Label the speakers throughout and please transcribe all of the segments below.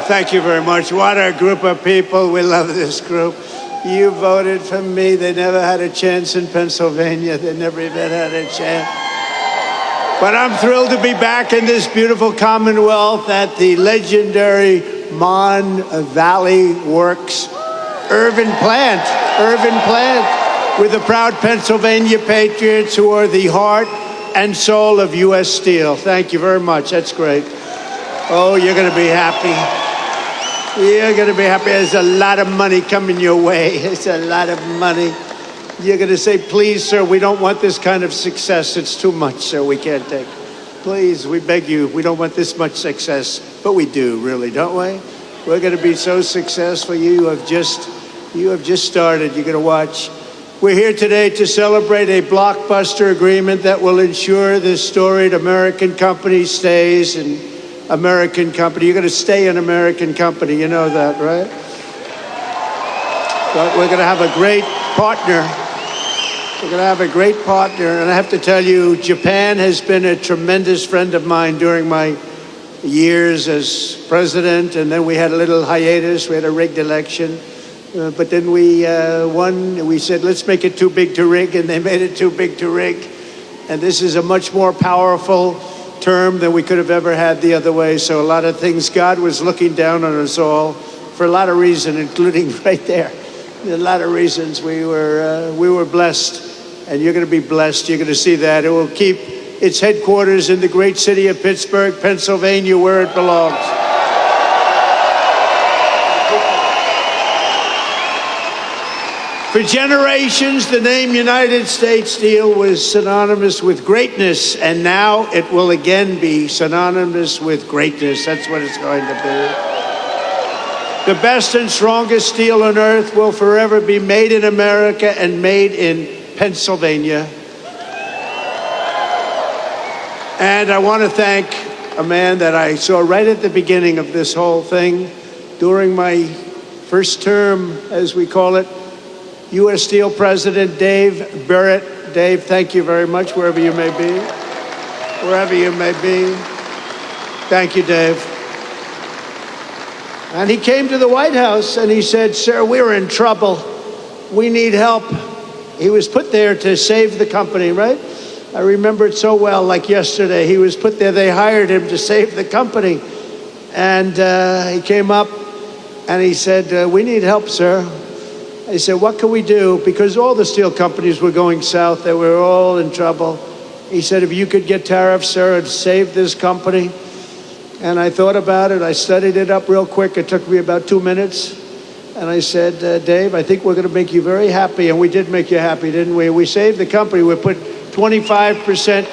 Speaker 1: Thank you very much. What a group of people. We love this group. You voted for me. They never had a chance in Pennsylvania. They never even had a chance. But I'm thrilled to be back in this beautiful Commonwealth at the legendary Mon Valley Works Irvin plant, with the proud Pennsylvania patriots who are the heart and soul of U.S. Steel. Thank you very much. That's great. Oh, you're going to be happy. You're going to be happy. There's a lot of money coming your way. It's a lot of money. You're going to say, please, sir, we don't want this kind of success. It's too much, sir. We can't take it. Please, we beg you, we don't want this much success. But we do, really, don't we? We're going to be so successful. You have just started. You're going to watch. We're here today to celebrate a blockbuster agreement that will ensure this storied American company stays an American company. You're going to stay an American company. You know that, right? But we're going to have a great partner. We're going to have a great partner. And I have to tell you, Japan has been a tremendous friend of mine during my years as president. And then we had a little hiatus. We had a rigged election. But then we won. We said, let's make it too big to rig. And they made it too big to rig. And this is a much more powerful term than we could have ever had the other way. So a lot of things, God was looking down on us all for a lot of reasons, including right there. A lot of reasons we were blessed, and you're going to be blessed. You're going to see that. It will keep its headquarters in the great city of Pittsburgh, Pennsylvania, where it belongs. For generations, the name United States Steel was synonymous with greatness, and now it will again be synonymous with greatness. That's what it's going to be. The best and strongest steel on earth will forever be made in America and made in Pennsylvania. And I want to thank a man that I saw right at the beginning of this whole thing, during my first term, as we call it, U.S. Steel President Dave Barrett. Dave, thank you very much, wherever you may be. Wherever you may be. Thank you, Dave. And he came to the White House and he said, sir, we're in trouble. We need help. He was put there to save the company, right? I remember it so well, like yesterday. He was put there. They hired him to save the company. And he came up and he said, we need help, sir. I said, what can we do? Because all the steel companies were going south. They were all in trouble. He said, if you could get tariffs, sir, and save this company. And I thought about it. I studied it up real quick. It took me about 2 minutes. And I said, Dave, I think we're going to make you very happy. And we did make you happy, didn't we? We saved the company. We put 25%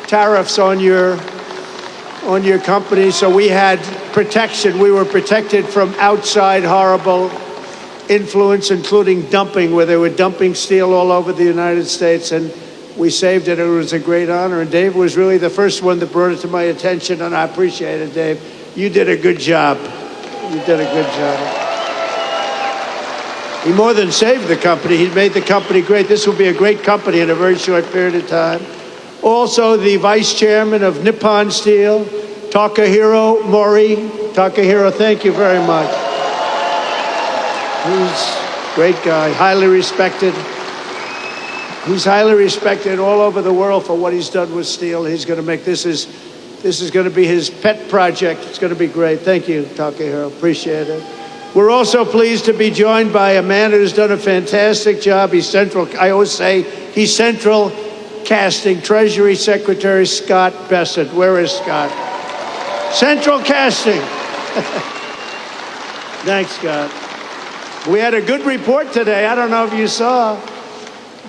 Speaker 1: tariffs on your company. So we had protection. We were protected from outside horrible influence, including dumping, where they were dumping steel all over the United States, and we saved it. It was a great honor, and Dave was really the first one that brought it to my attention, and I appreciate it, Dave. You did a good job. You did a good job. He more than saved the company. He made the company great. This will be a great company in a very short period of time. Also, the vice chairman of Nippon Steel, Takahiro Mori. Takahiro, thank you very much. He's a great guy, highly respected. He's highly respected all over the world for what he's done with steel. He's going to make this is going to be his pet project. It's going to be great. Thank you, Takahiro. Appreciate it. We're also pleased to be joined by a man who's done a fantastic job. He's central. I always say he's central casting. Treasury Secretary Scott Bessent. Where is Scott? Central casting. Thanks, Scott. We had a good report today. I don't know if you saw.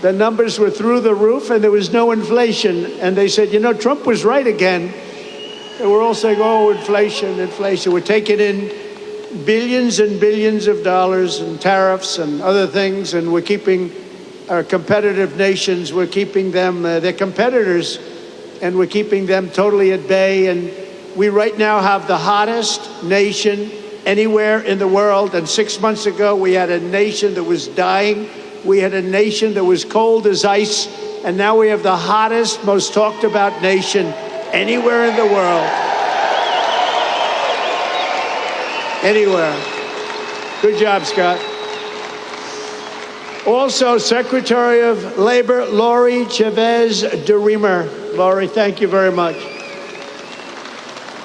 Speaker 1: The numbers were through the roof and there was no inflation. And they said, you know, Trump was right again. And we're all saying, oh, inflation, inflation. We're taking in billions and billions of dollars in tariffs and other things. And we're keeping our competitive nations, we're keeping them, they're competitors, and we're keeping them totally at bay. And we right now have the hottest nation anywhere in the world. And 6 months ago, we had a nation that was dying. We had a nation that was cold as ice. And now we have the hottest, most talked about nation anywhere in the world. anywhere. Good job, Scott. Also, Secretary of Labor, Lori Chavez de Reamer. Lori, thank you very much.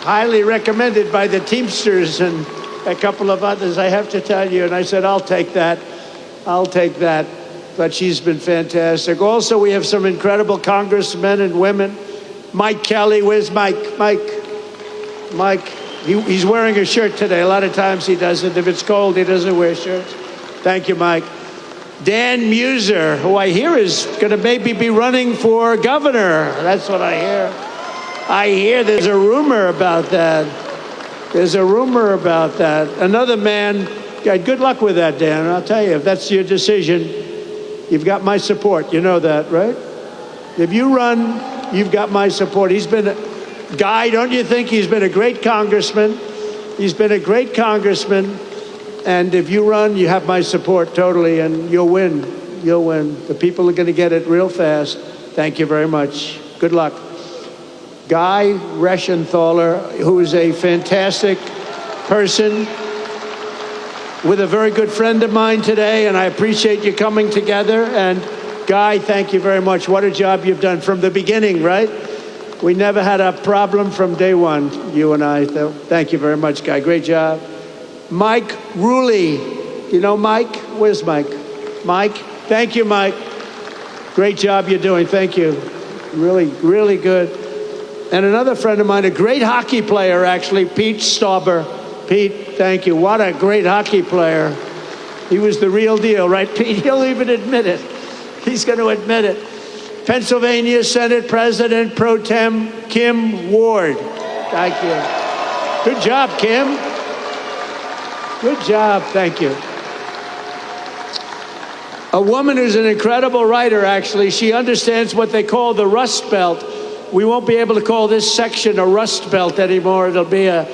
Speaker 1: Highly recommended by the Teamsters and a couple of others, I have to tell you. And I said, I'll take that. I'll take that. But she's been fantastic. Also, we have some incredible congressmen and women. Mike Kelly, where's Mike? Mike, he's wearing a shirt today. A lot of times he doesn't. If it's cold, he doesn't wear shirts. Thank you, Mike. Dan Muser, who I hear is going to maybe be running for governor. That's what I hear. I hear there's a rumor about that. There's a rumor about that. Another man, good luck with that, Dan. I'll tell you, if that's your decision, you've got my support. You know that, right? If you run, you've got my support. He's been, Guy, don't you think he's been a great congressman? He's been a great congressman. And if you run, you have my support totally, and you'll win. You'll win. The people are going to get it real fast. Thank you very much. Good luck. Guy Reschenthaler, who is a fantastic person, with a very good friend of mine today, and I appreciate you coming together. And Guy, thank you very much. What a job you've done from the beginning, right? We never had a problem from day one, you and I. So thank you very much, Guy. Great job. Mike Ruley. You know Mike? Where's Mike? Mike, thank you, Mike. Great job you're doing. Thank you. Really, really good. And another friend of mine, a great hockey player, actually, Pete Stauber. Pete, thank you. What a great hockey player. He was the real deal, right, Pete? He'll even admit it. He's going to admit it. Pennsylvania Senate President Pro Tem Kim Ward. Thank you. Good job, Kim. Good job. Thank you. A woman who's an incredible writer, actually. She understands what they call the Rust Belt. We won't be able to call this section a Rust Belt anymore. It'll be a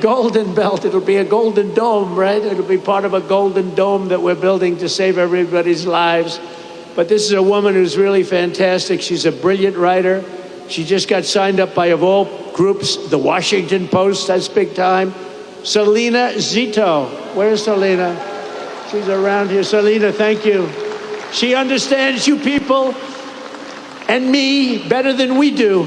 Speaker 1: golden belt. It'll be a golden dome, right? It'll be part of a golden dome that we're building to save everybody's lives. But this is a woman who's really fantastic. She's a brilliant writer. She just got signed up by, of all groups, the Washington Post. That's big time. Selena Zito. Where's Selena? She's around here. Selena, thank you. She understands you people and me better than we do.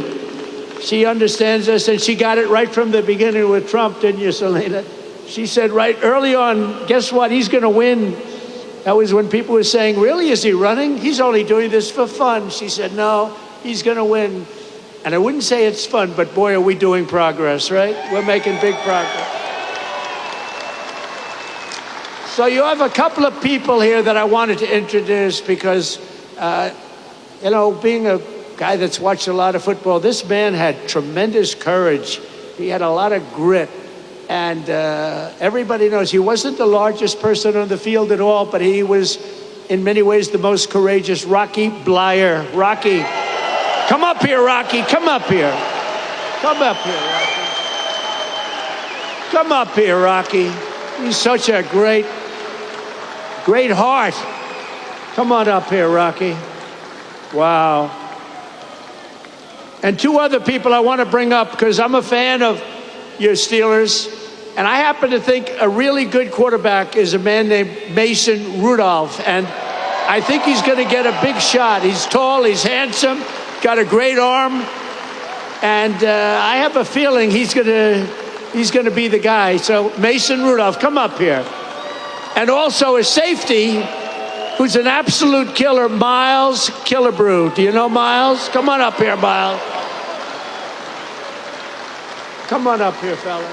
Speaker 1: She understands us, and she got it right from the beginning with Trump, didn't you, Selena? She said right early on, guess what? He's going to win. That was when people were saying, really, is he running? He's only doing this for fun. She said, no, he's going to win. And I wouldn't say it's fun, but boy, are we doing progress, right? We're making big progress. So you have a couple of people here that I wanted to introduce because, you know, being a guy that's watched a lot of football, this man had tremendous courage. He had a lot of grit. And everybody knows he wasn't the largest person on the field at all, but he was, in many ways, the most courageous. Rocky Bleier. Rocky. Come up here, Rocky. Come up here. Come up here, Rocky. Come up here, Rocky. He's such a great heart. Come on up here, Rocky. Wow. And two other people I want to bring up because I'm a fan of your Steelers. And I happen to think a really good quarterback is a man named Mason Rudolph. And I think he's going to get a big shot. He's tall, he's handsome, got a great arm. And I have a feeling he's going to be the guy. So Mason Rudolph, come up here. And also a safety who's an absolute killer, Miles Killebrew. Do you know Miles? Come on up here, Miles. Come on up here, fellas.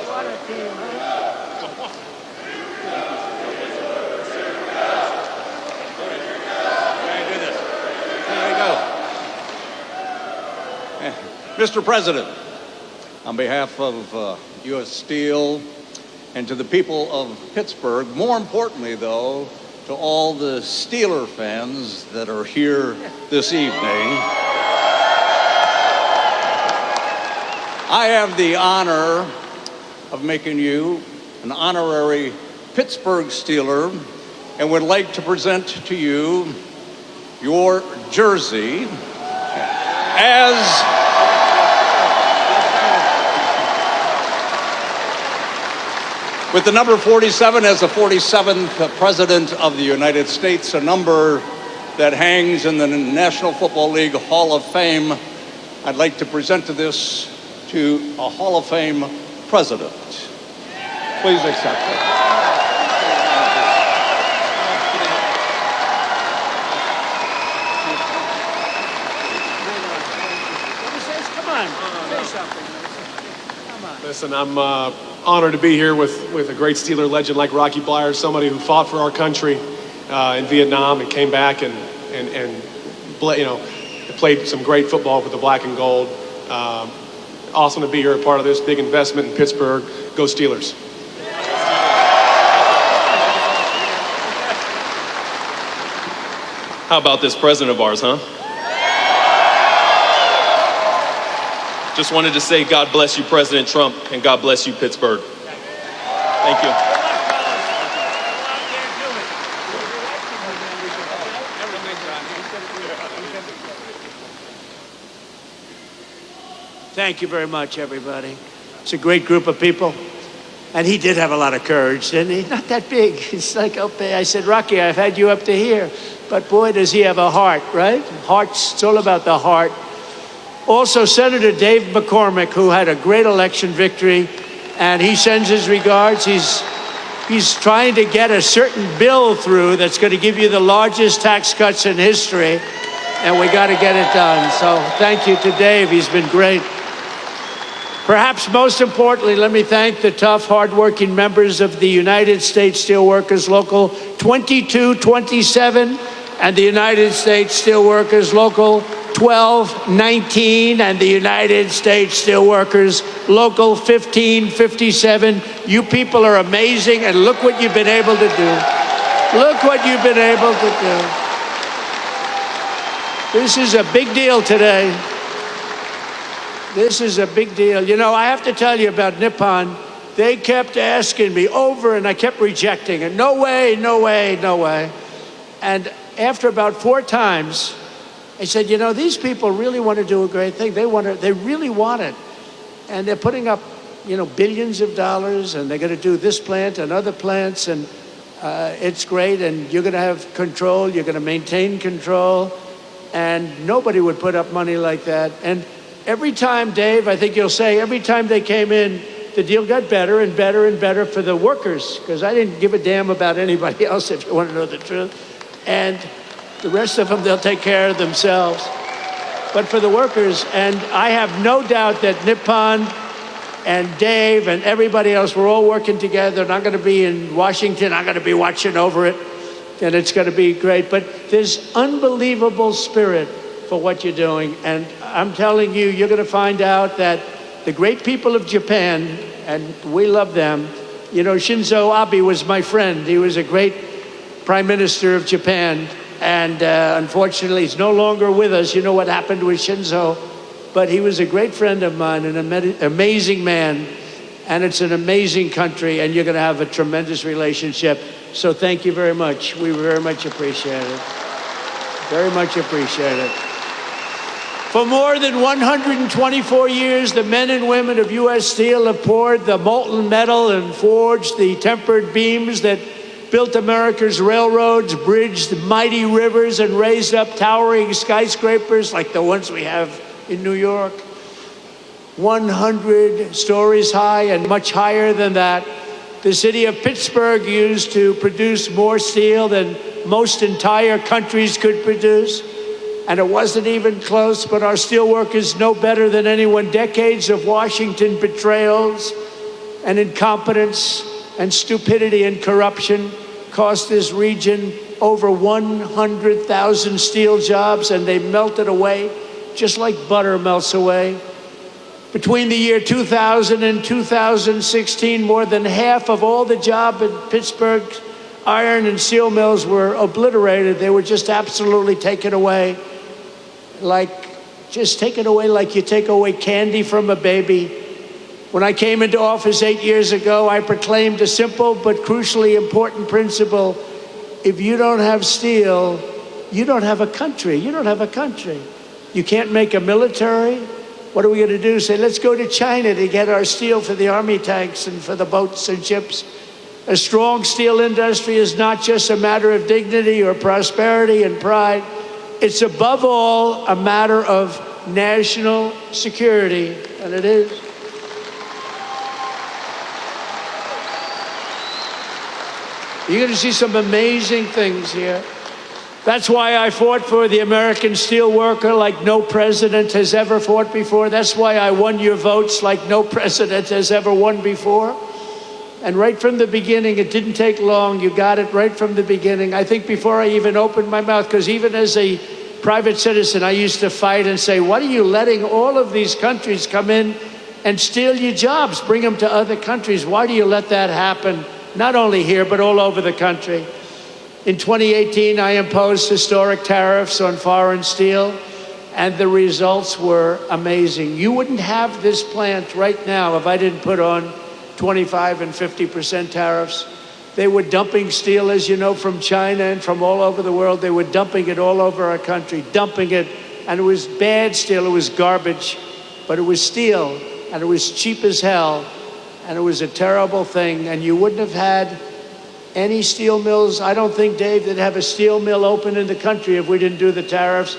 Speaker 1: What a team, huh?
Speaker 2: There you go. Mr. President, on behalf of U.S. Steel and to the people of Pittsburgh, more importantly, though, to all the Steeler fans that are here this evening, I have the honor of making you an honorary Pittsburgh Steeler and would like to present to you your jersey With the number 47 as the 47th President of the United States, a number that hangs in the National Football League Hall of Fame, I'd like to present to a Hall of Fame President. Please accept it.
Speaker 3: Listen, I'm honored to be here with a great Steeler legend like Rocky Bleier, somebody who fought for our country in Vietnam and came back and played some great football with the black and gold. Awesome to be here, a part of this big investment in Pittsburgh. Go Steelers.
Speaker 4: How about this president of ours, huh? Just wanted to say God bless you, President Trump, and God bless you, Pittsburgh. Thank you.
Speaker 1: Thank you very much, everybody. It's a great group of people. And he did have a lot of courage, didn't he? Not that big. It's like up there. I said, Rocky, I've had you up to here. But boy, does he have a heart, right? Hearts, it's all about the heart. Also, Senator Dave McCormick, who had a great election victory, and he sends his regards. He's trying to get a certain bill through that's going to give you the largest tax cuts in history, and we got to get it done. So thank you to Dave. He's been great. Perhaps most importantly, let me thank the tough, hardworking members of the United States Steelworkers Local 2227 and the United States Steelworkers Local 1219 and the United States Steelworkers Local 1557. You people are amazing, and look what you've been able to do. Look what you've been able to do. This is a big deal today. This is a big deal. You know, I have to tell you about Nippon. They kept asking me over, and I kept rejecting it. No way, no way, no way. And after about 4 times, I said, you know, these people really want to do a great thing. They really want it. And they're putting up, you know, billions of dollars, and they're going to do this plant and other plants, and it's great, and you're going to have control, you're going to maintain control, and nobody would put up money like that. And every time, Dave, I think you'll say, every time they came in, the deal got better and better and better for the workers, because I didn't give a damn about anybody else, if you want to know the truth. And the rest of them, they'll take care of themselves. But for the workers, and I have no doubt that Nippon and Dave and everybody else, we're all working together, and I'm going to be in Washington. I'm going to be watching over it, and it's going to be great. But there's unbelievable spirit for what you're doing, and I'm telling you, you're going to find out that the great people of Japan, and we love them. You know, Shinzo Abe was my friend. He was a great Prime Minister of Japan, and unfortunately, he's no longer with us. You know what happened with Shinzo, but he was a great friend of mine, an amazing man, and it's an amazing country, and you're going to have a tremendous relationship. So thank you very much. We very much appreciate it. Very much appreciate it. For more than 124 years, the men and women of U.S. Steel have poured the molten metal and forged the tempered beams that built America's railroads, bridged mighty rivers, and raised up towering skyscrapers like the ones we have in New York. 100 stories high and much higher than that. The city of Pittsburgh used to produce more steel than most entire countries could produce. And it wasn't even close, but our steelworkers know better than anyone. Decades of Washington betrayals and incompetence and stupidity and corruption cost this region over 100,000 steel jobs, and they melted away just like butter melts away. Between the year 2000 and 2016, more than half of all the jobs in Pittsburgh iron and steel mills were obliterated. They were just absolutely taken away. Like you take away candy from a baby. When I came into office 8 years ago, I proclaimed a simple but crucially important principle. If you don't have steel, you don't have a country. You don't have a country. You can't make a military. What are we going to do? Say, let's go to China to get our steel for the army tanks and for the boats and ships. A strong steel industry is not just a matter of dignity or prosperity and pride. It's above all a matter of national security, and it is. You're going to see some amazing things here. That's why I fought for the American steel worker like no president has ever fought before. That's why I won your votes like no president has ever won before. And right from the beginning, it didn't take long. You got it right from the beginning. I think before I even opened my mouth, because even as a private citizen, I used to fight and say, what are you letting all of these countries come in and steal your jobs, bring them to other countries? Why do you let that happen? Not only here, but all over the country. In 2018, I imposed historic tariffs on foreign steel, and the results were amazing. You wouldn't have this plant right now if I didn't put on 25 and 50% tariffs. They were dumping steel, as you know, from China and from all over the world. They were dumping it all over our country, dumping it. And it was bad steel, it was garbage, but it was steel, and it was cheap as hell, and it was a terrible thing. And you wouldn't have had any steel mills. I don't think, Dave, they'd have a steel mill open in the country if we didn't do the tariffs.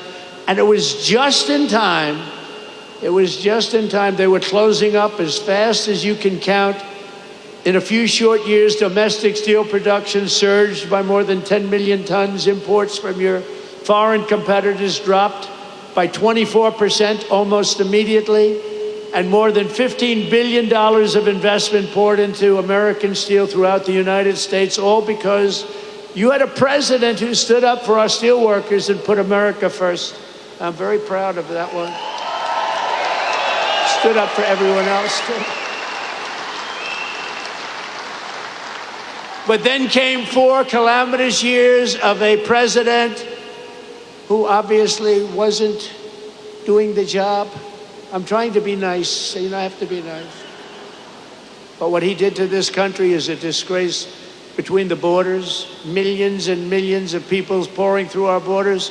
Speaker 1: And it was just in time. It was just in time. They were closing up as fast as you can count. In a few short years, domestic steel production surged by more than 10 million tons. Imports from your foreign competitors dropped by 24% almost immediately. And more than $15 billion of investment poured into American steel throughout the United States, all because you had a president who stood up for our steel workers and put America first. I'm very proud of that one. Stood up for everyone else, too. But then came 4 calamitous years of a president who obviously wasn't doing the job. I'm trying to be nice, so you know, I have to be nice. But what he did to this country is a disgrace. Between the borders, millions and millions of people pouring through our borders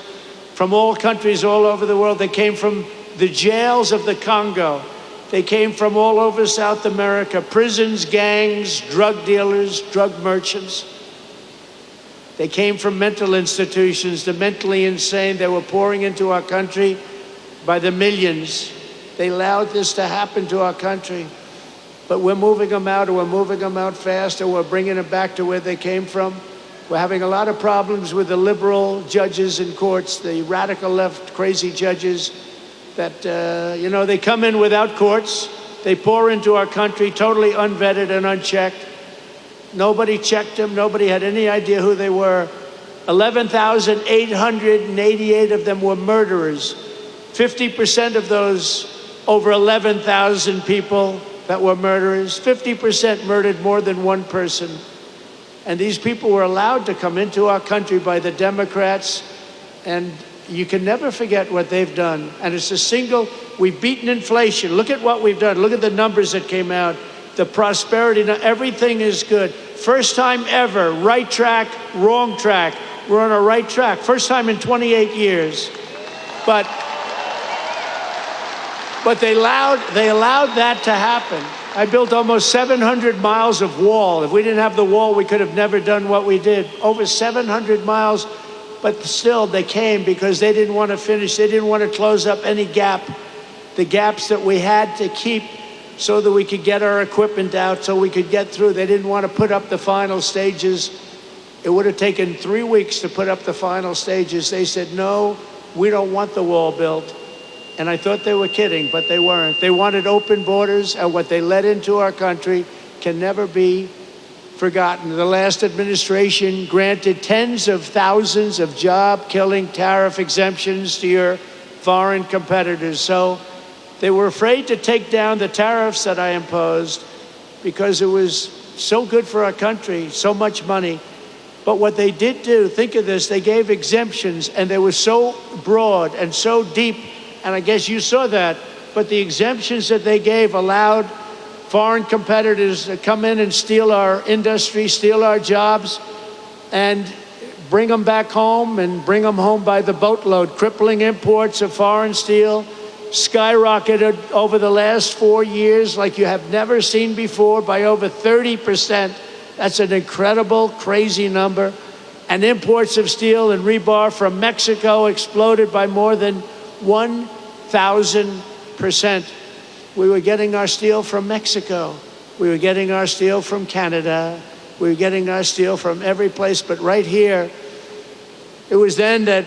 Speaker 1: from all countries all over the world. They came from the jails of the Congo. They came from all over South America, prisons, gangs, drug dealers, drug merchants. They came from mental institutions, the mentally insane. They were pouring into our country by the millions. They allowed this to happen to our country. But we're moving them out, or we're moving them out fast, or we're bringing them back to where they came from. We're having a lot of problems with the liberal judges in courts, the radical left crazy judges that, you know, they come in without courts. They pour into our country totally unvetted and unchecked. Nobody checked them. Nobody had any idea who they were. 11,888 of them were murderers. 50% of those over 11,000 people that were murderers, 50% murdered more than one person. And these people were allowed to come into our country by the Democrats, and you can never forget what they've done. And it's we've beaten inflation. Look at what we've done. Look at the numbers that came out. The prosperity, now everything is good. First time ever, right track, wrong track. We're on a right track. First time in 28 years. But they allowed that to happen. I built almost 700 miles of wall. If we didn't have the wall, we could have never done what we did. Over 700 miles, but still they came because they didn't want to finish. They didn't want to close up any gap, the gaps that we had to keep so that we could get our equipment out, so we could get through. They didn't want to put up the final stages. It would have taken 3 weeks to put up the final stages. They said, no, we don't want the wall built. And I thought they were kidding, but they weren't. They wanted open borders, and what they let into our country can never be forgotten. The last administration granted tens of thousands of job-killing tariff exemptions to your foreign competitors. So they were afraid to take down the tariffs that I imposed because it was so good for our country, so much money. But what they did do, think of this, they gave exemptions, and they were so broad and so deep. And I guess you saw that, but the exemptions that they gave allowed foreign competitors to come in and steal our industry, steal our jobs, and bring them back home, and bring them home by the boatload, crippling imports of foreign steel, skyrocketed over the last 4 years like you have never seen before by over 30%. That's an incredible, crazy number. And imports of steel and rebar from Mexico exploded by more than 1,000%. We were getting our steel from Mexico. We were getting our steel from Canada. We were getting our steel from every place, but right here, it was then that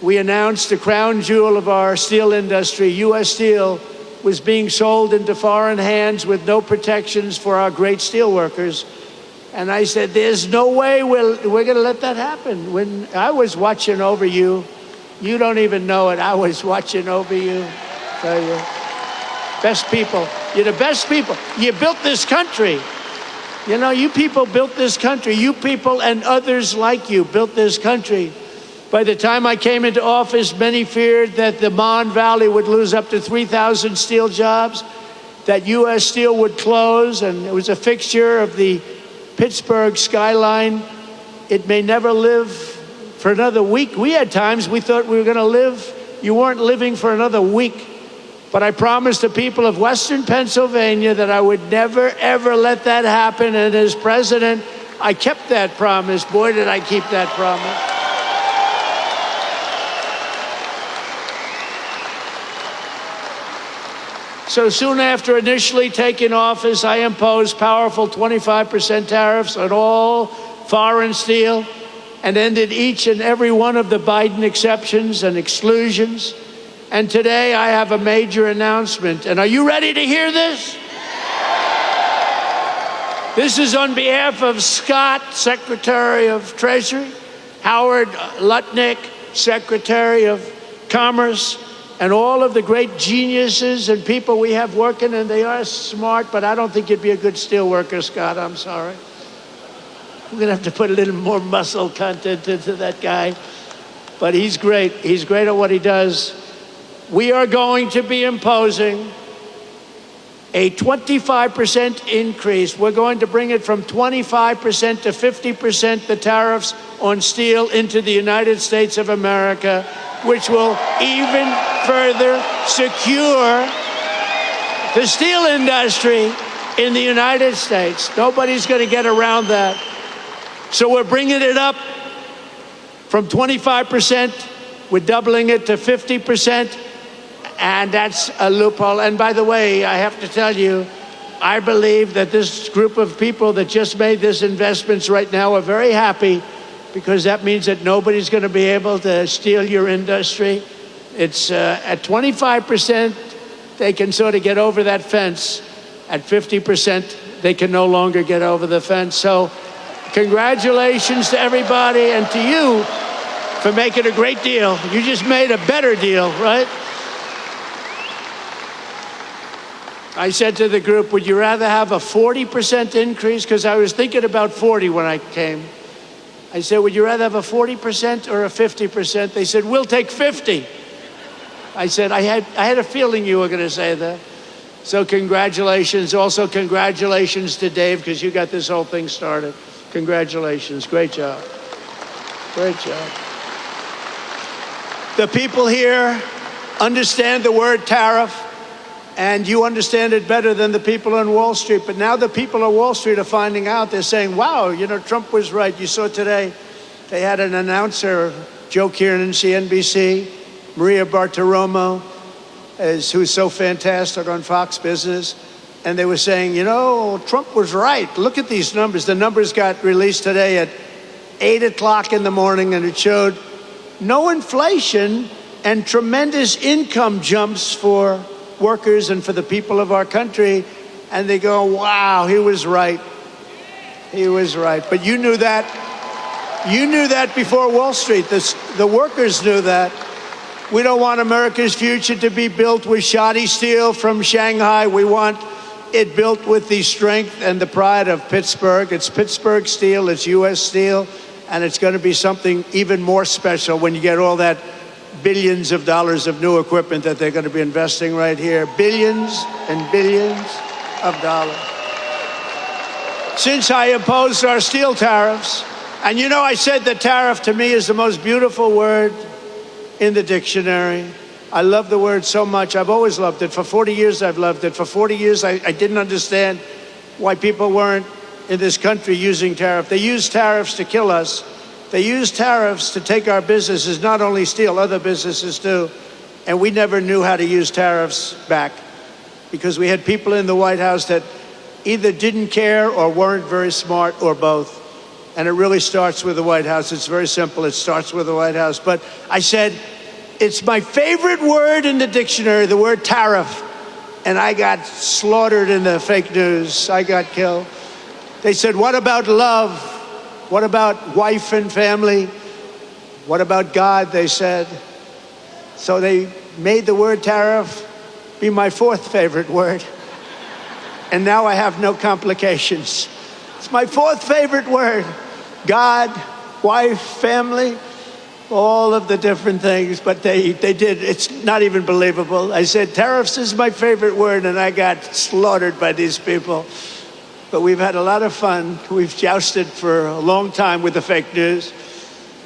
Speaker 1: we announced the crown jewel of our steel industry, U.S. Steel, was being sold into foreign hands with no protections for our great steel workers. And I said, there's no way we're going to let that happen. When I was watching over you, you don't even know it, I was watching over you. Tell you, best people. You're the best people. You built this country. You know, you people built this country. You people and others like you built this country. By the time I came into office, many feared that the Mon Valley would lose up to 3,000 steel jobs, that U.S. Steel would close, and it was a fixture of the Pittsburgh skyline. It may never live for another week. We had times we thought we were going to live. You weren't living for another week. But I promised the people of Western Pennsylvania that I would never, ever let that happen. And as president, I kept that promise. Boy, did I keep that promise. So soon after initially taking office, I imposed powerful 25% tariffs on all foreign steel and ended each and every one of the Biden exceptions and exclusions. And today I have a major announcement. And are you ready to hear this? This is on behalf of Scott, Secretary of Treasury, Howard Lutnick, Secretary of Commerce, and all of the great geniuses and people we have working, and they are smart, but I don't think you'd be a good steel worker, Scott. I'm sorry. We're going to have to put a little more muscle content into that guy. But he's great. He's great at what he does. We are going to be imposing a 25% increase. We're going to bring it from 25% to 50%, the tariffs on steel into the United States of America, which will even further secure the steel industry in the United States. Nobody's going to get around that. So we're bringing it up from 25%. We're doubling it to 50%. And that's a loophole. And by the way, I have to tell you, I believe that this group of people that just made these investments right now are very happy, because that means that nobody's going to be able to steal your industry. It's at 25%, they can sort of get over that fence. At 50%, they can no longer get over the fence. So congratulations to everybody and to you for making a great deal. You just made a better deal, right? I said to the group, would you rather have a 40% increase? Because I was thinking about 40 when I came. I said, would you rather have a 40% or a 50%? They said, we'll take 50. I said, I had a feeling you were going to say that. So congratulations. Also, congratulations to Dave, because you got this whole thing started. Congratulations. Great job. Great job. The people here understand the word tariff, and you understand it better than the people on Wall Street. But now the people on Wall Street are finding out. They're saying, wow, you know, Trump was right. You saw today, they had an announcer, Joe Kiernan, CNBC, Maria Bartiromo, who's so fantastic on Fox Business. And they were saying, you know, Trump was right. Look at these numbers. The numbers got released today at 8 o'clock in the morning, and it showed no inflation and tremendous income jumps for workers and for the people of our country. And they go, wow, he was right. He was right. But you knew that. You knew that before Wall Street. The workers knew that. We don't want America's future to be built with shoddy steel from Shanghai. We want it built with the strength and the pride of Pittsburgh. It's Pittsburgh steel, it's U.S. Steel, and it's going to be something even more special when you get all that billions of dollars of new equipment that they're going to be investing right here. Billions and billions of dollars. Since I imposed our steel tariffs, and you know, I said that tariff to me is the most beautiful word in the dictionary. I love the word so much. I've always loved it. For 40 years, I've loved it. For 40 years, I didn't understand why people weren't in this country using tariff. They use tariffs to kill us. They use tariffs to take our businesses, not only steal, other businesses too. And we never knew how to use tariffs back because we had people in the White House that either didn't care or weren't very smart or both. And it really starts with the White House. It's very simple. It starts with the White House. But I said, it's my favorite word in the dictionary, the word tariff. And I got slaughtered in the fake news. I got killed. They said, what about love? What about wife and family? What about God, they said. So they made the word tariff be my fourth favorite word. And now I have no complications. It's my fourth favorite word. God, wife, family, all of the different things, but they did. It's not even believable. I said, tariffs is my favorite word, and I got slaughtered by these people. But we've had a lot of fun. We've jousted for a long time with the fake news.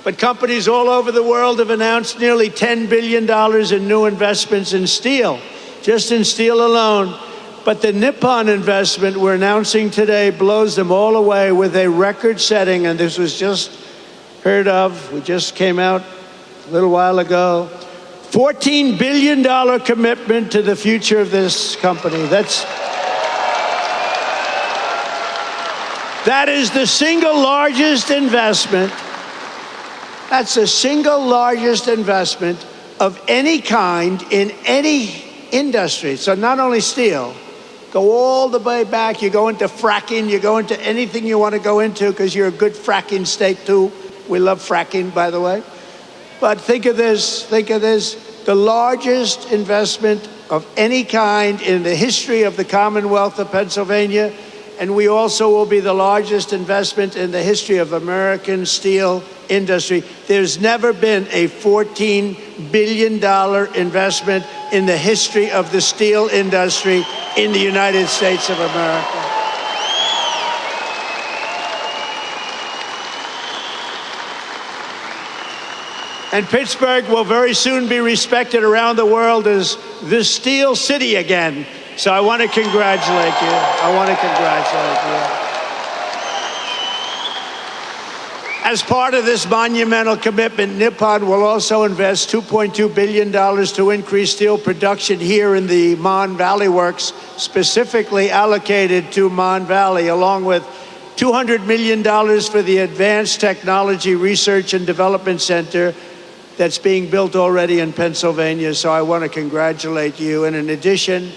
Speaker 1: But companies all over the world have announced nearly $10 billion in new investments in steel, just in steel alone. But the Nippon investment we're announcing today blows them all away with a record-setting, and this was just heard of. We just came out a little while ago. $14 billion commitment to the future of this company. That is the single largest investment. That's the single largest investment of any kind in any industry. So not only steel, go all the way back. You go into fracking, you go into anything you want to go into because you're a good fracking state too. We love fracking, by the way. But think of this, the largest investment of any kind in the history of the Commonwealth of Pennsylvania. And we also will be the largest investment in the history of American steel industry. There's never been a $14 billion investment in the history of the steel industry in the United States of America. And Pittsburgh will very soon be respected around the world as the Steel City again. So I want to congratulate you. As part of this monumental commitment, Nippon will also invest $2.2 billion to increase steel production here in the Mon Valley Works, specifically allocated to Mon Valley, along with $200 million for the Advanced Technology Research and Development Center that's being built already in Pennsylvania. So I want to congratulate you. And in addition,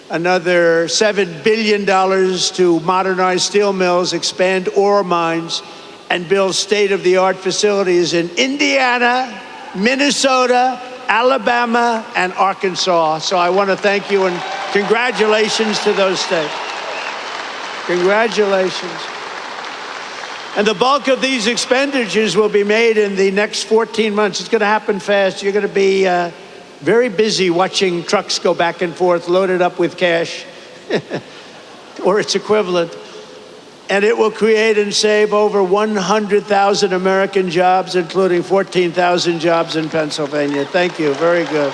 Speaker 1: another $7 billion to modernize steel mills, expand ore mines, and build state-of-the-art facilities in Indiana, Minnesota, Alabama, and Arkansas. So I want to thank you and congratulations to those states. Congratulations. And the bulk of these expenditures will be made in the next 14 months. It's going to happen fast. You're going to be very busy watching trucks go back and forth, loaded up with cash, or its equivalent. And it will create and save over 100,000 American jobs, including 14,000 jobs in Pennsylvania. Thank you. Very good.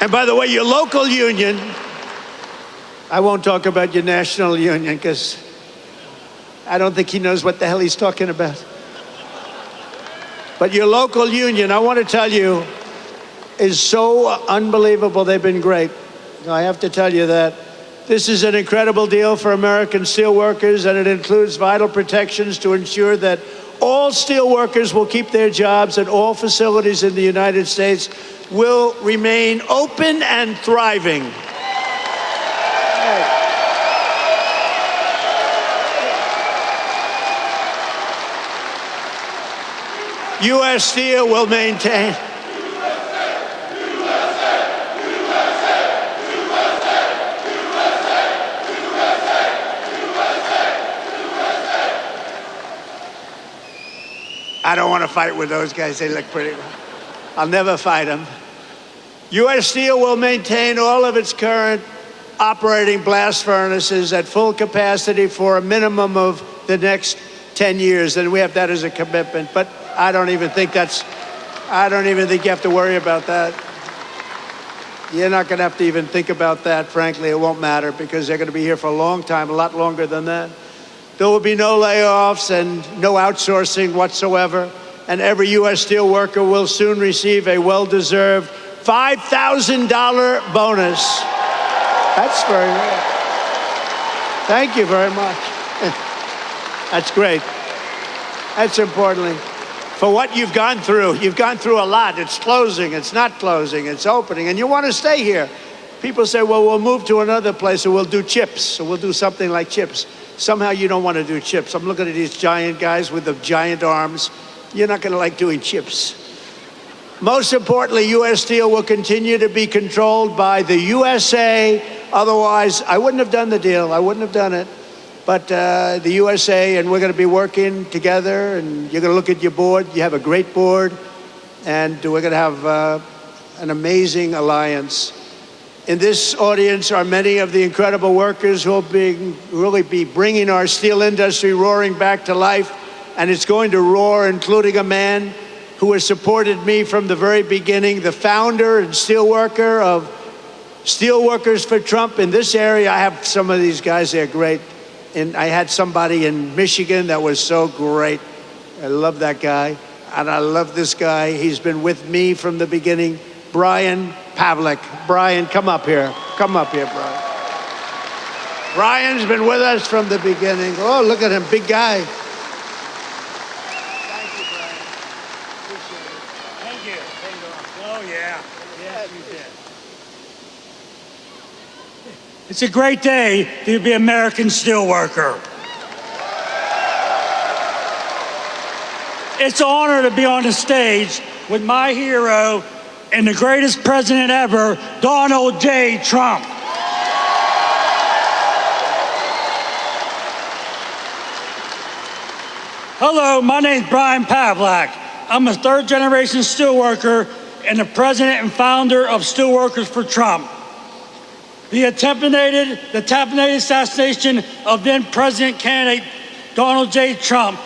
Speaker 1: And by the way, your local union, I won't talk about your national union because I don't think he knows what the hell he's talking about. But your local union, I want to tell you, is so unbelievable. They've been great. I have to tell you that. This is an incredible deal for American steelworkers, and it includes vital protections to ensure that all steelworkers will keep their jobs and all facilities in the United States will remain open and thriving. U.S. Steel will maintain. I don't want to fight with those guys. They look pretty. I'll never fight them. U.S. Steel will maintain all of its current operating blast furnaces at full capacity for a minimum of the next 10 years. And we have that as a commitment. But I don't even think that's I don't even think you have to worry about that. You're not going to have to even think about that, frankly. It won't matter because they're going to be here for a long time, a lot longer than that. There will be no layoffs and no outsourcing whatsoever. And every U.S. steel worker will soon receive a well-deserved $5,000 bonus. That's very good. Thank you very much. That's great. That's importantly. For what you've gone through a lot. It's closing, it's not closing, it's opening, and you want to stay here. People say, well, we'll move to another place or we'll do chips, or we'll do something like chips. Somehow you don't want to do chips. I'm looking at these giant guys with the giant arms. You're not going to like doing chips. Most importantly, U.S. Steel will continue to be controlled by the USA. Otherwise, I wouldn't have done the deal. I wouldn't have done it. But the USA, and we're going to be working together, and you're going to look at your board. You have a great board, and we're going to have an amazing alliance. In this audience are many of the incredible workers who will really be bringing our steel industry roaring back to life, and it's going to roar, including a man who has supported me from the very beginning, the founder and steelworker of Steelworkers for Trump in this area. I have some of these guys, they're great. And I had somebody in Michigan that was so great. I love that guy. And I love this guy. He's been with me from the beginning. Brian Pavlik. Brian, come up here. Come up here, Brian. Brian's been with us from the beginning. Oh, look at him, big guy. Thank you, Brian. Appreciate it. Thank you. Oh, yeah. Yes, you did.
Speaker 5: It's a great day to be an American steelworker. It's an honor to be on the stage with my hero and the greatest president ever, Donald J. Trump. Hello, my name's Brian Pavlik. I'm a third-generation steelworker and the president and founder of Steelworkers for Trump. The attempted assassination of then-president candidate Donald J. Trump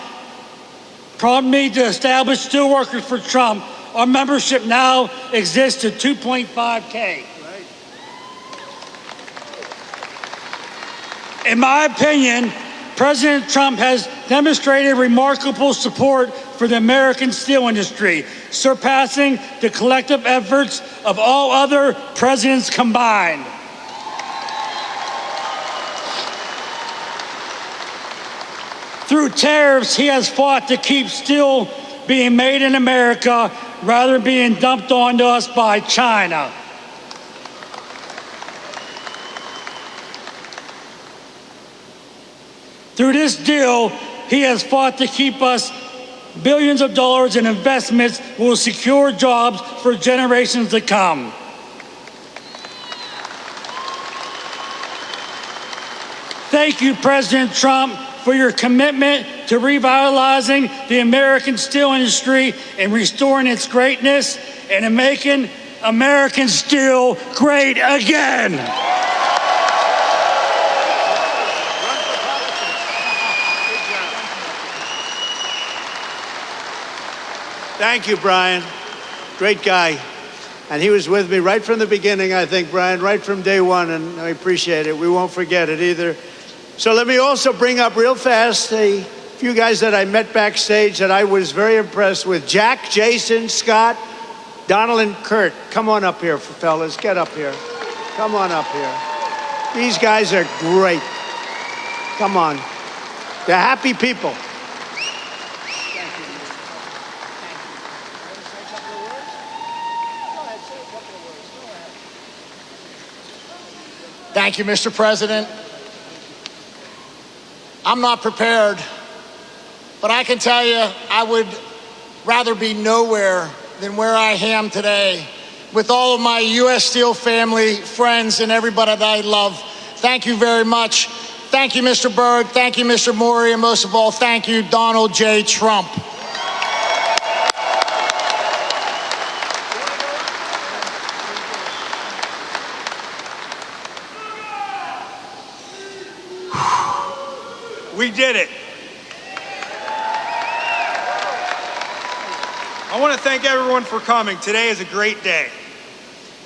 Speaker 5: prompted me to establish Steelworkers for Trump. Our membership now exists at 2.5K. In my opinion, President Trump has demonstrated remarkable support for the American steel industry, surpassing the collective efforts of all other presidents combined. Through tariffs, he has fought to keep steel being made in America rather than being dumped onto us by China. Through this deal, he has fought to keep us billions of dollars in investments that will secure jobs for generations to come. Thank you, President Trump, for your commitment to revitalizing the American steel industry and restoring its greatness and in making American steel great again.
Speaker 1: Thank you, Brian. Great guy. And he was with me right from the beginning, I think, Brian, right from day one, and I appreciate it. We won't forget it either. So let me also bring up real fast a few guys that I met backstage that I was very impressed with. Jack, Jason, Scott, Donald, and Kurt. Come on up here, fellas. Get up here. Come on up here. These guys are great. Come on. They're happy people.
Speaker 6: Thank you, Mr. President. I'm not prepared, but I can tell you I would rather be nowhere than where I am today with all of my U.S. Steel family, friends, and everybody that I love. Thank you very much. Thank you, Mr. Berg. Thank you, Mr. Maury, and most of all, thank you, Donald J. Trump.
Speaker 5: We did it.
Speaker 7: I want to thank everyone for coming. Today is a great day.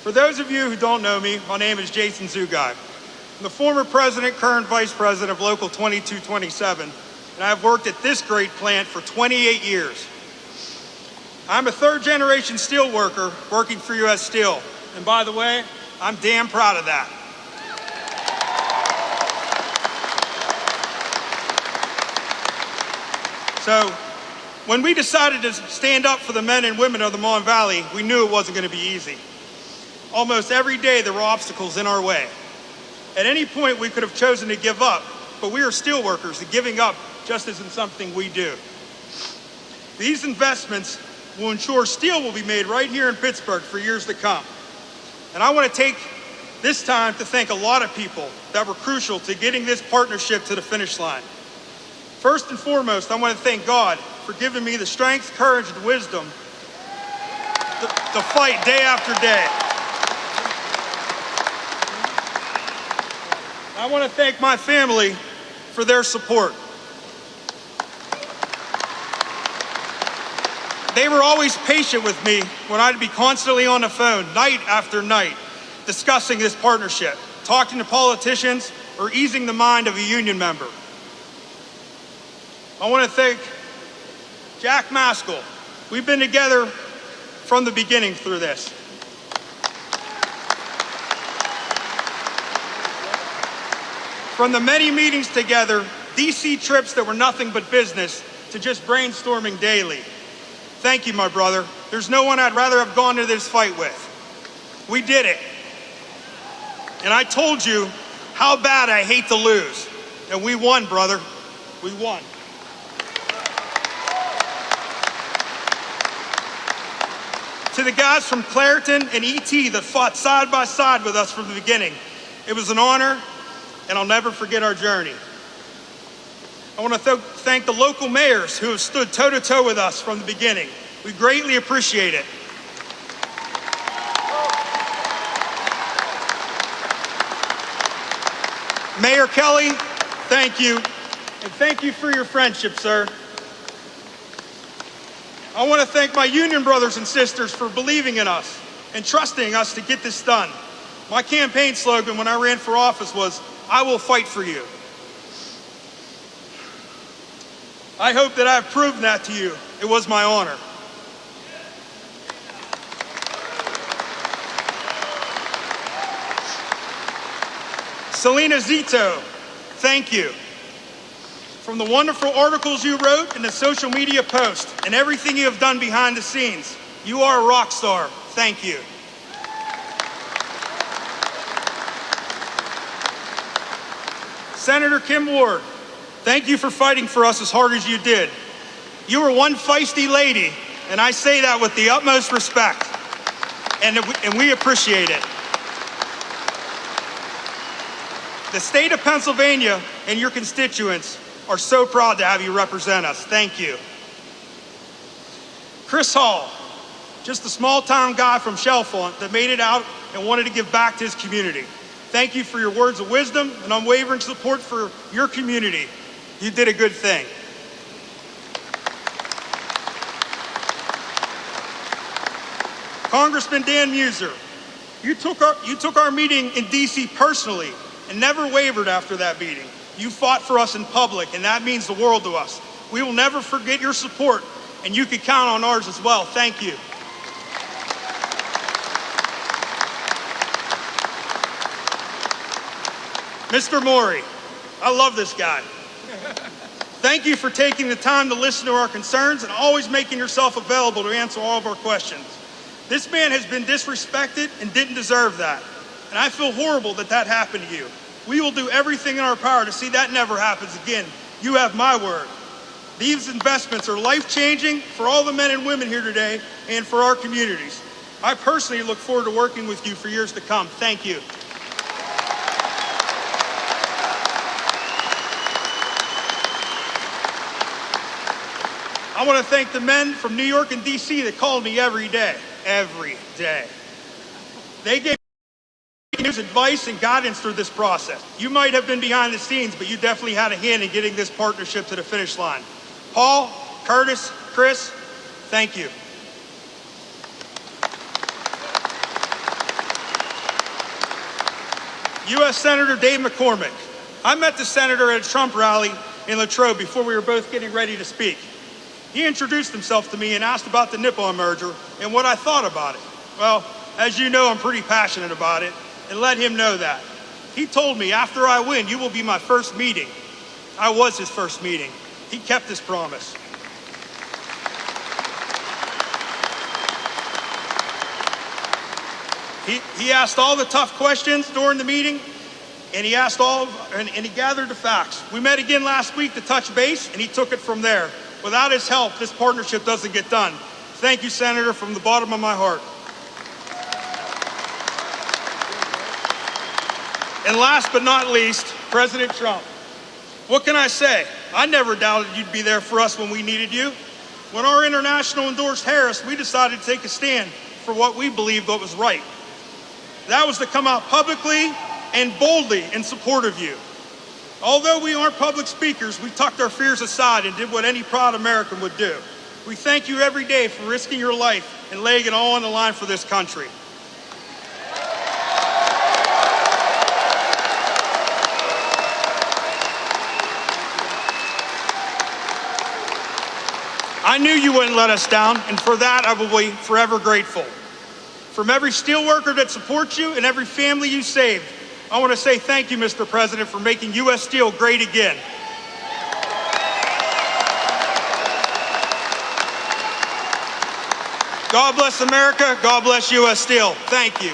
Speaker 7: For those of you who don't know me, my name is Jason Zugai. I'm the former president, current vice president of Local 2227, and I've worked at this great plant for 28 years. I'm a third-generation steel worker working for U.S. Steel, and by the way, I'm damn proud of that. So, when we decided to stand up for the men and women of the Mon Valley, we knew it wasn't going to be easy. Almost every day there were obstacles in our way. At any point we could have chosen to give up, but we are steel workers, and giving up just isn't something we do. These investments will ensure steel will be made right here in Pittsburgh for years to come. And I want to take this time to thank a lot of people that were crucial to getting this partnership to the finish line. First and foremost, I want to thank God for giving me the strength, courage, and wisdom to fight day after day. I want to thank my family for their support. They were always patient with me when I'd be constantly on the phone, night after night, discussing this partnership, talking to politicians, or easing the mind of a union member. I want to thank Jack Maskell. We've been together from the beginning through this. From the many meetings together, DC trips that were nothing but business, to just brainstorming daily. Thank you, my brother. There's no one I'd rather have gone to this fight with. We did it. And I told you how bad I hate to lose. And we won, brother. We won. To the guys from Clairton and ET that fought side by side with us from the beginning, it was an honor, and I'll never forget our journey. I want to thank the local mayors who have stood toe-to-toe with us from the beginning. We greatly appreciate it. Mayor Kelly, thank you. And thank you for your friendship, sir. I want to thank my union brothers and sisters for believing in us and trusting us to get this done. My campaign slogan when I ran for office was, "I will fight for you." I hope that I've proven that to you. It was my honor. Selena Zito, thank you. From the wonderful articles you wrote and the social media posts and everything you have done behind the scenes, you are a rock star. Thank you. Senator Kim Ward, thank you for fighting for us as hard as you did. You were one feisty lady, and I say that with the utmost respect, and we appreciate it. The state of Pennsylvania and your constituents are so proud to have you represent us. Thank you. Chris Hall, just a small town guy from Chalfont that made it out and wanted to give back to his community. Thank you for your words of wisdom and unwavering support for your community. You did a good thing. Congressman Dan Muser, you took our meeting in DC personally and never wavered after that meeting. You fought for us in public, and that means the world to us. We will never forget your support, and you can count on ours as well. Thank you. Mr. Maury, I love this guy. Thank you for taking the time to listen to our concerns and always making yourself available to answer all of our questions. This man has been disrespected and didn't deserve that. And I feel horrible that that happened to you. We will do everything in our power to see that never happens again. You have my word. These investments are life-changing for all the men and women here today and for our communities. I personally look forward to working with you for years to come. Thank you. I want to thank the men from New York and DC that called me every day. Every day. They gave me advice and guidance through this process. You might have been behind the scenes, but you definitely had a hand in getting this partnership to the finish line. Paul, Curtis, Chris, thank you. U.S. Senator Dave McCormick. I met the senator at a Trump rally in Latrobe before we were both getting ready to speak. He introduced himself to me and asked about the Nippon merger and what I thought about it. Well, as you know, I'm pretty passionate about it, and let him know that. He told me, after I win, you will be my first meeting. I was his first meeting. He kept his promise. He asked all the tough questions during the meeting, and he gathered the facts. We met again last week to touch base, and he took it from there. Without his help, this partnership doesn't get done. Thank you, Senator, from the bottom of my heart. And last but not least, President Trump. What can I say? I never doubted you'd be there for us when we needed you. When our international endorsed Harris, we decided to take a stand for what we believed was right. That was to come out publicly and boldly in support of you. Although we aren't public speakers, we tucked our fears aside and did what any proud American would do. We thank you every day for risking your life and laying it all on the line for this country. I knew you wouldn't let us down, and for that I will be forever grateful. From every steelworker that supports you and every family you saved, I want to say thank you, Mr. President, for making U.S. Steel great again. God bless America. God bless U.S. Steel. Thank you.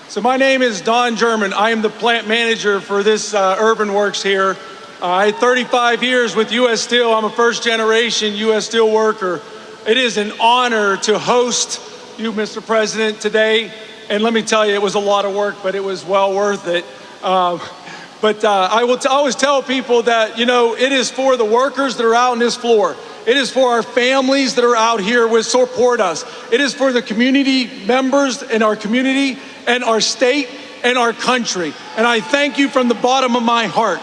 Speaker 8: So my name is Don German. I am the plant manager for this Urban Works here. I had 35 years with U.S. Steel. I'm a first generation U.S. Steel worker. It is an honor to host you, Mr. President, today. And let me tell you, it was a lot of work, but it was well worth it. I will always tell people that, you know, it is for the workers that are out on this floor. It is for our families that are out here with support us. It is for the community members in our community and our state and our country. And I thank you from the bottom of my heart.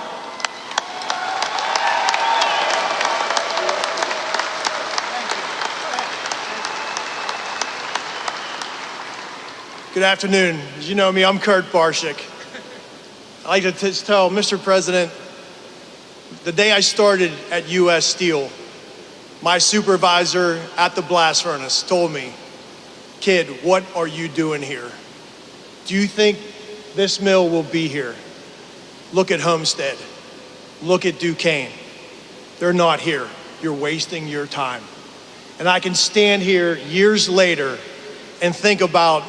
Speaker 9: Good afternoon. As you know me, I'm Kurt Barshik. I'd like to tell Mr. President, the day I started at U.S. Steel, my supervisor at the blast furnace told me, "Kid, what are you doing here? Do you think this mill will be here? Look at Homestead. Look at Duquesne. They're not here. You're wasting your time." And I can stand here years later and think about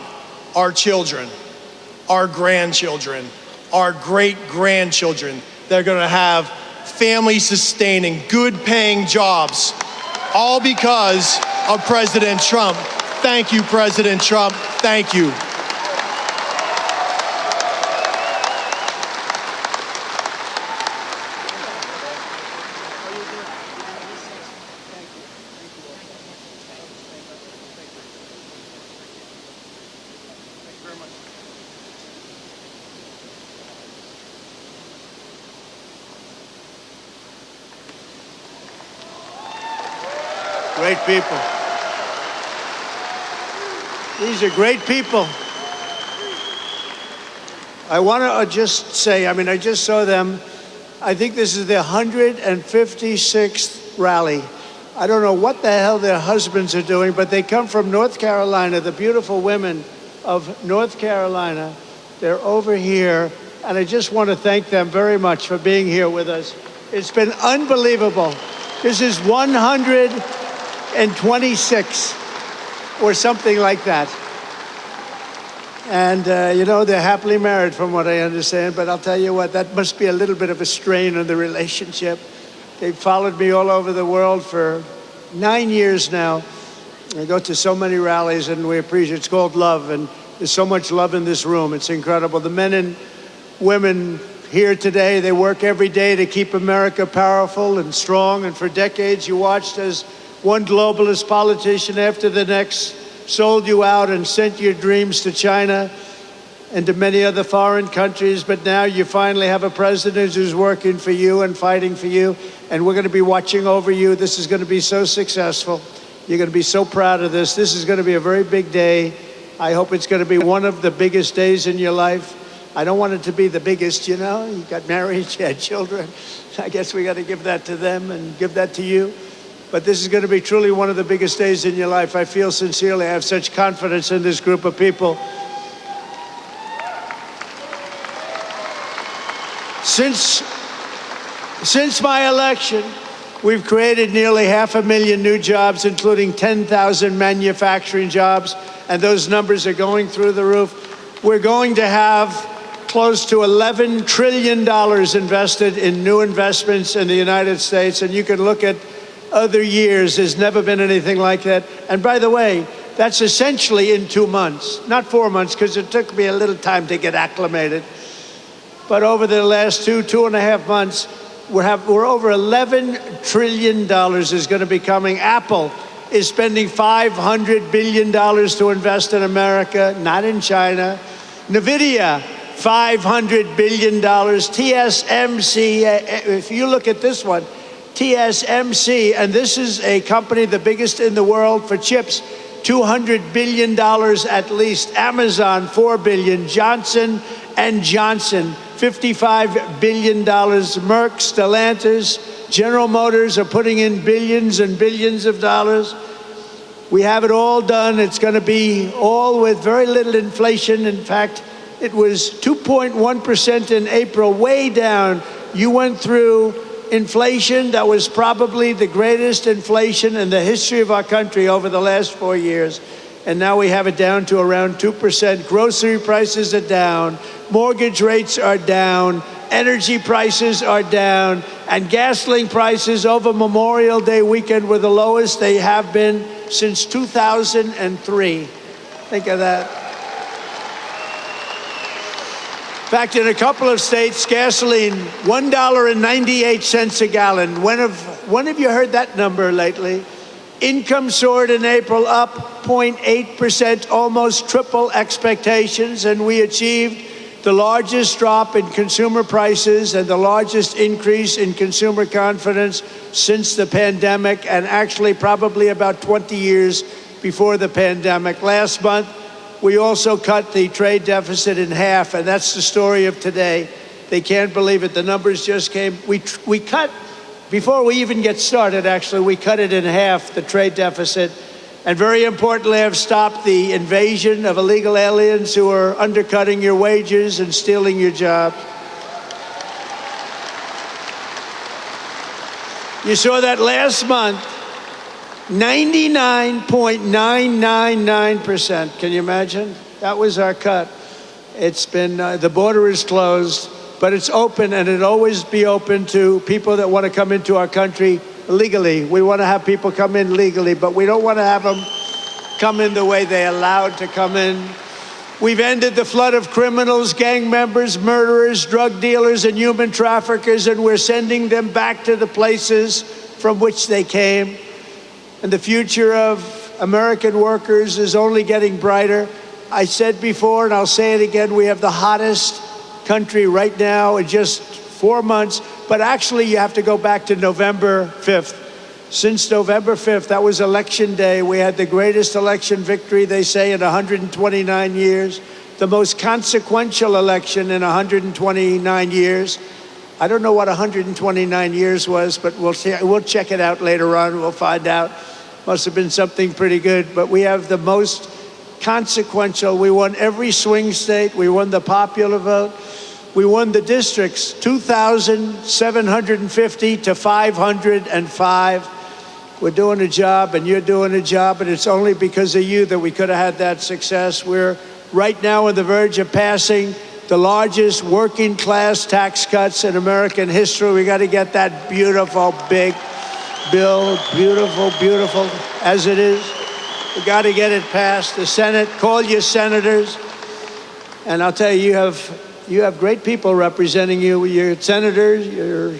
Speaker 9: our children, our grandchildren, our great-grandchildren that are gonna have family-sustaining, good-paying jobs, all because of President Trump. Thank you, President Trump. Thank you.
Speaker 1: Great people. These are great people. I want to just say, I just saw them. I think this is their 156th rally. I don't know what the hell their husbands are doing, but they come from North Carolina, the beautiful women of North Carolina. They're over here, and I just want to thank them very much for being here with us. It's been unbelievable. This is 126 or something like that. And, they're happily married from what I understand, but I'll tell you what, that must be a little bit of a strain on the relationship. They've followed me all over the world for 9 years now. I go to so many rallies, and we appreciate it. It's called love, and there's so much love in this room. It's incredible. The men and women here today, they work every day to keep America powerful and strong, and for decades you watched as one globalist politician after the next sold you out and sent your dreams to China. and to many other foreign countries, but now you finally have a president who's working for you and fighting for you, and we're going to be watching over you. This is going to be so successful. You're going to be so proud of this. This is going to be a very big day. I hope it's going to be one of the biggest days in your life. I don't want it to be the biggest, you know. You got married, you had children. I guess we got to give that to them and give that to you. But this is going to be truly one of the biggest days in your life. I feel sincerely, I have such confidence in this group of people. Since my election, we've created nearly 500,000 new jobs, including 10,000 manufacturing jobs, and those numbers are going through the roof. We're going to have close to $11 trillion invested in new investments in the United States, and you can look at other years. There's never been anything like that. And by the way, that's essentially in 2 months, not 4 months, because it took me a little time to get acclimated. But over the last 2.5 months, we're over $11 trillion is going to be coming. Apple is spending $500 billion to invest in America, not in China. NVIDIA, $500 billion. TSMC, if you look at this one, TSMC, and this is a company the biggest in the world for chips, $200 billion at least. Amazon, $4 billion. Johnson & Johnson, $55 billion. Merck, Stellantis, General Motors are putting in billions and billions of dollars. We have it all done. It's going to be all with very little inflation. In fact, it was 2.1% in April, way down. You went through inflation that was probably the greatest inflation in the history of our country over the last 4 years. And now we have it down to around 2%. Grocery prices are down. Mortgage rates are down. Energy prices are down. And gasoline prices over Memorial Day weekend were the lowest they have been since 2003. Think of that. In fact, in a couple of states, gasoline, $1.98 a gallon. When have you heard that number lately? Income soared in April, up 0.8%, almost triple expectations, and we achieved the largest drop in consumer prices and the largest increase in consumer confidence since the pandemic, and actually probably about 20 years before the pandemic. Last month, we also cut the trade deficit in half, and that's the story of today. They can't believe it. The numbers just came. We cut, before we even get started, actually, we cut it in half, the trade deficit. And very importantly, have stopped the invasion of illegal aliens who are undercutting your wages and stealing your jobs. You saw that last month. 99.999%. Can you imagine? That was our cut. It's been, the border is closed, but it's open, and it'll always be open to people that want to come into our country legally. We want to have people come in legally, but we don't want to have them come in the way they're allowed to come in. We've ended the flood of criminals, gang members, murderers, drug dealers, and human traffickers, and we're sending them back to the places from which they came. And the future of American workers is only getting brighter. I said before, and I'll say it again, we have the hottest country right now in just 4 months. But actually, you have to go back to November 5th. Since November 5th, that was election day, we had the greatest election victory, they say, in 129 years. The most consequential election in 129 years. I don't know what 129 years was, but we'll check it out later on. We'll find out. Must have been something pretty good. But we have the most consequential. We won every swing state. We won the popular vote. We won the districts, 2,750 to 505. We're doing a job, and you're doing a job, and it's only because of you that we could have had that success. We're right now on the verge of passing the largest working class tax cuts in American history. We got to get that beautiful big bill, beautiful, beautiful as it is. We got to get it passed. The Senate, call your senators. And I'll tell you, you have great people representing you. Your senators, your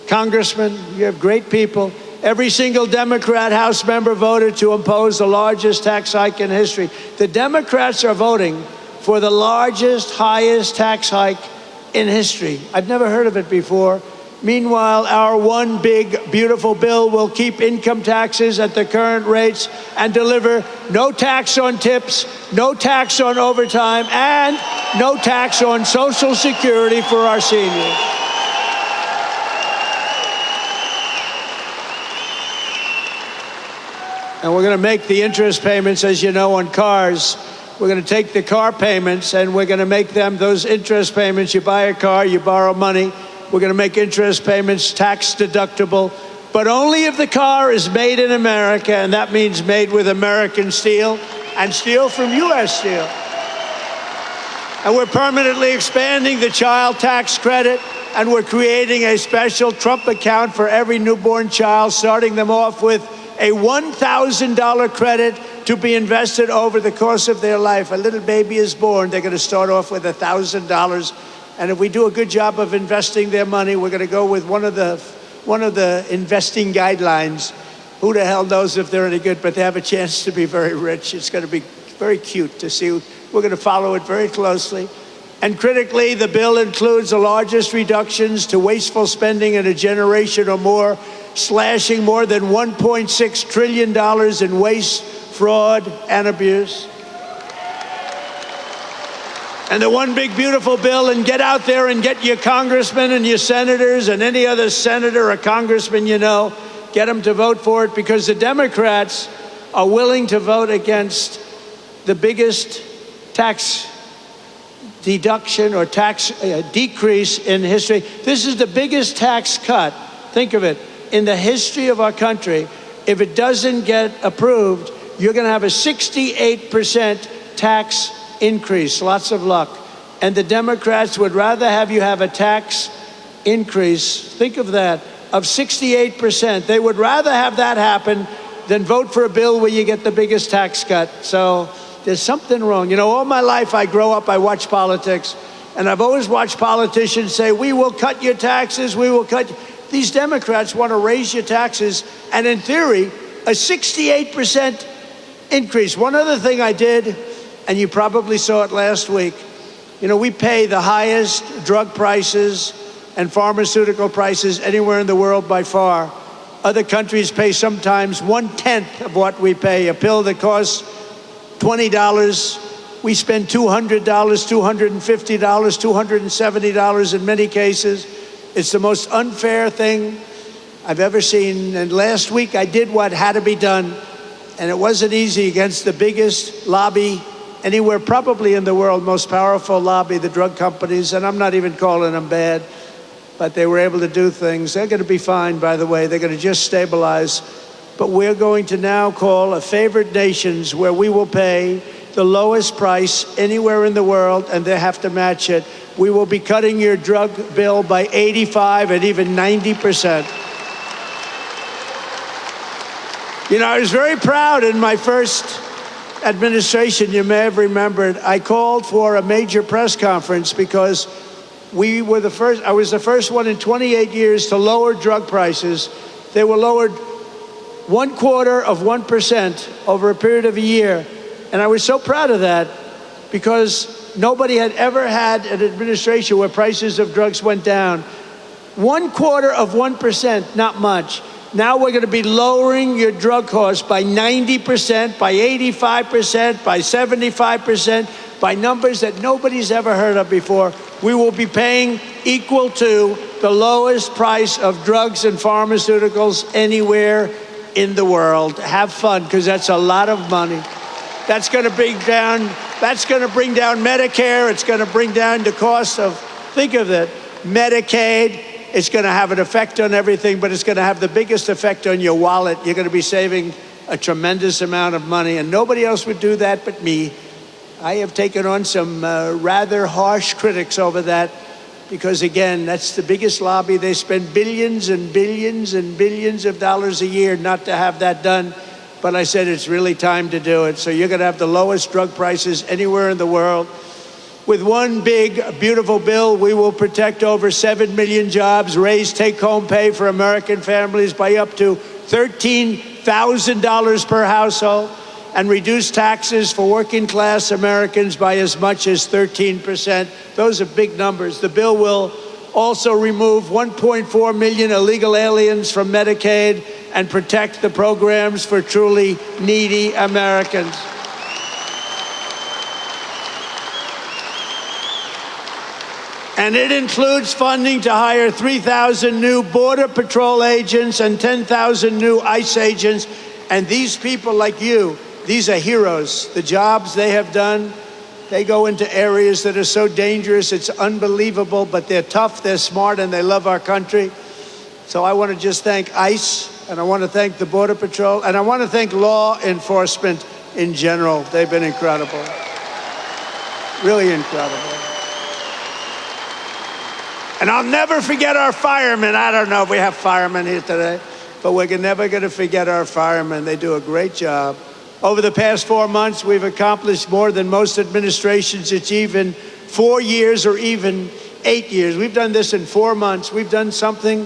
Speaker 1: congressmen, you have great people. Every single Democrat House member voted to impose the largest tax hike in history. The Democrats are voting for the largest, highest tax hike in history. I've never heard of it before. Meanwhile, our one big, beautiful bill will keep income taxes at the current rates and deliver no tax on tips, no tax on overtime, and no tax on Social Security for our seniors. And we're going to make the interest payments, as you know, on cars. We're going to take the car payments and we're going to make them, those interest payments, you buy a car, you borrow money, we're going to make interest payments tax deductible, but only if the car is made in America, and that means made with American steel and steel from U.S. steel. And we're permanently expanding the child tax credit, and we're creating a special Trump account for every newborn child, starting them off with a $1,000 credit to be invested over the course of their life. A little baby is born, they're going to start off with $1,000. And if we do a good job of investing their money, we're going to go with one of the investing guidelines. Who the hell knows if they're any good, but they have a chance to be very rich. It's going to be very cute to see. We're going to follow it very closely. And critically, the bill includes the largest reductions to wasteful spending in a generation or more, slashing more than $1.6 trillion in waste, fraud, and abuse. And the one big beautiful bill, and get out there and get your congressmen and your senators and any other senator or congressman you know, get them to vote for it, because the Democrats are willing to vote against the biggest tax deduction or tax decrease in history. This is the biggest tax cut, think of it, in the history of our country. If it doesn't get approved, you're going to have a 68% tax increase. Lots of luck. And the Democrats would rather have you have a tax increase, think of that, of 68%. They would rather have that happen than vote for a bill where you get the biggest tax cut. So there's something wrong. You know, all my life I grow up, I watch politics, and I've always watched politicians say, we will cut your taxes, we will cut. These Democrats want to raise your taxes, and in theory, a 68% increase. One other thing I did, and you probably saw it last week, you know, we pay the highest drug prices and pharmaceutical prices anywhere in the world by far. Other countries pay sometimes 1/10 of what we pay. A pill that costs $20, we spend $200, $250, $270 in many cases. It's the most unfair thing I've ever seen. And last week I did what had to be done, and it wasn't easy against the biggest lobby anywhere probably in the world, most powerful lobby, the drug companies, and I'm not even calling them bad, but they were able to do things. They're going to be fine, by the way. They're going to just stabilize. But we're going to now call a favored nations where we will pay the lowest price anywhere in the world, and they have to match it. We will be cutting your drug bill by 85 and even 90%. You know, I was very proud in my first administration. You may have remembered, I called for a major press conference because we were the first, I was the first one in 28 years to lower drug prices. They were lowered 0.25% over a period of a year. And I was so proud of that because nobody had ever had an administration where prices of drugs went down. 0.25%, not much. Now we're going to be lowering your drug costs by 90%, by 85%, by 75%, by numbers that nobody's ever heard of before. We will be paying equal to the lowest price of drugs and pharmaceuticals anywhere in the world. Have fun, because that's a lot of money. That's going to bring down Medicare. It's going to bring down the cost of, think of it, Medicaid. It's going to have an effect on everything, but it's going to have the biggest effect on your wallet. You're going to be saving a tremendous amount of money, and nobody else would do that but me. I have taken on some rather harsh critics over that because, again, that's the biggest lobby. They spend billions and billions and billions of dollars a year not to have that done. But I said it's really time to do it. So you're going to have the lowest drug prices anywhere in the world. With one big, beautiful bill, we will protect over 7 million jobs, raise take-home pay for American families by up to $13,000 per household. and reduce taxes for working class Americans by as much as 13%. Those are big numbers. The bill will also remove 1.4 million illegal aliens from Medicaid and protect the programs for truly needy Americans. And it includes funding to hire 3,000 new Border Patrol agents and 10,000 new ICE agents. And these people like you, these are heroes. The jobs they have done, they go into areas that are so dangerous, it's unbelievable, but they're tough, they're smart, and they love our country. So I want to just thank ICE, and I want to thank the Border Patrol, and I want to thank law enforcement in general. They've been incredible. Really incredible. And I'll never forget our firemen. I don't know if we have firemen here today, but we're never going to forget our firemen. They do a great job. Over the past 4 months, we've accomplished more than most administrations achieve in 4 years or even 8 years. We've done this in 4 months. We've done something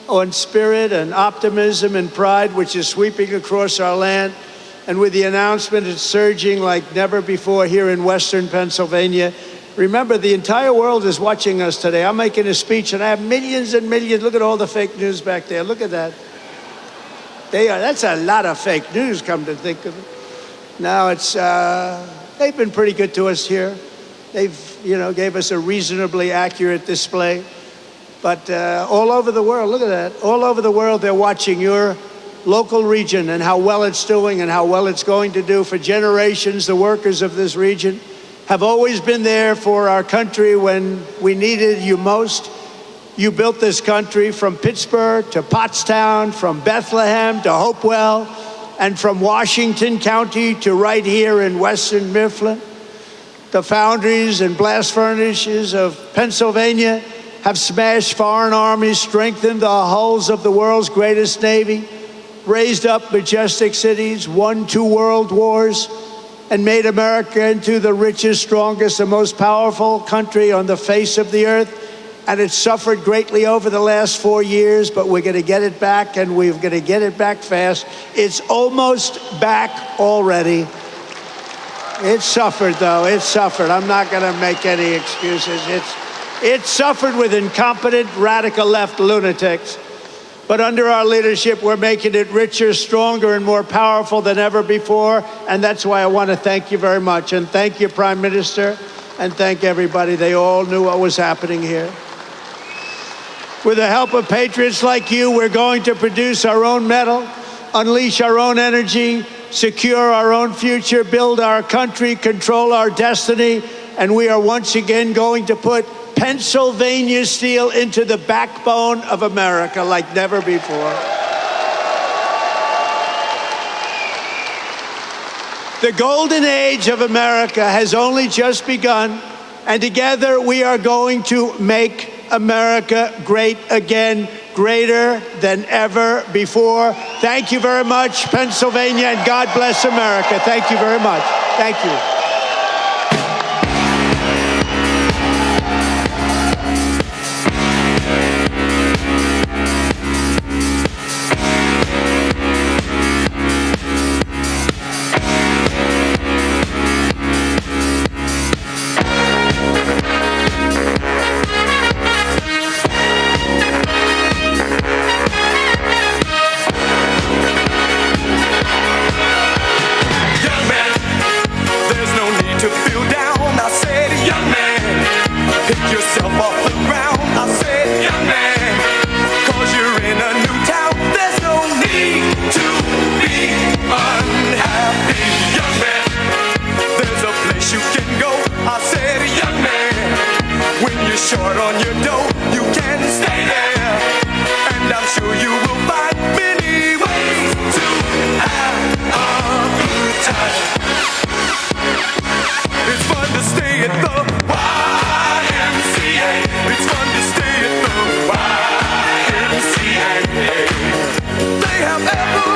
Speaker 1: on spirit and optimism and pride, which is sweeping across our land. And with the announcement, it's surging like never before here in Western Pennsylvania. Remember, the entire world is watching us today. I'm making a speech, and I have millions and millions. Look at all the fake news back there. Look at that. That's a lot of fake news, come to think of it. Now, they've been pretty good to us here. They've, gave us a reasonably accurate display. But all over the world, look at that. All over the world, they're watching your local region and how well it's doing and how well it's going to do. For generations, the workers of this region have always been there for our country when we needed you most. You built this country from Pittsburgh to Pottstown, from Bethlehem to Hopewell, and from Washington County to right here in Western Mifflin. The foundries and blast furnaces of Pennsylvania have smashed foreign armies, strengthened the hulls of the world's greatest navy, raised up majestic cities, won 2 world wars, and made America into the richest, strongest, and most powerful country on the face of the earth. And it's suffered greatly over the last 4 years, but we're going to get it back, and we're going to get it back fast. It's almost back already. It suffered, though. It suffered. I'm not going to make any excuses. It suffered with incompetent, radical left lunatics. But under our leadership, we're making it richer, stronger, and more powerful than ever before. And that's why I want to thank you very much. And thank you, Prime Minister, and thank everybody. They all knew what was happening here. With the help of patriots like you, we're going to produce our own metal, unleash our own energy, secure our own future, build our country, control our destiny. And we are once again going to put Pennsylvania steel into the backbone of America like never before. The golden age of America has only just begun, and together we are going to make America great again, greater than ever before. Thank you very much, Pennsylvania, and God bless America. Thank you very much. Thank you.
Speaker 10: Short on your dough, you can stay there, and I'm sure you will find many ways to have a good time. It's fun to stay at the YMCA. It's fun to stay at the YMCA. They have every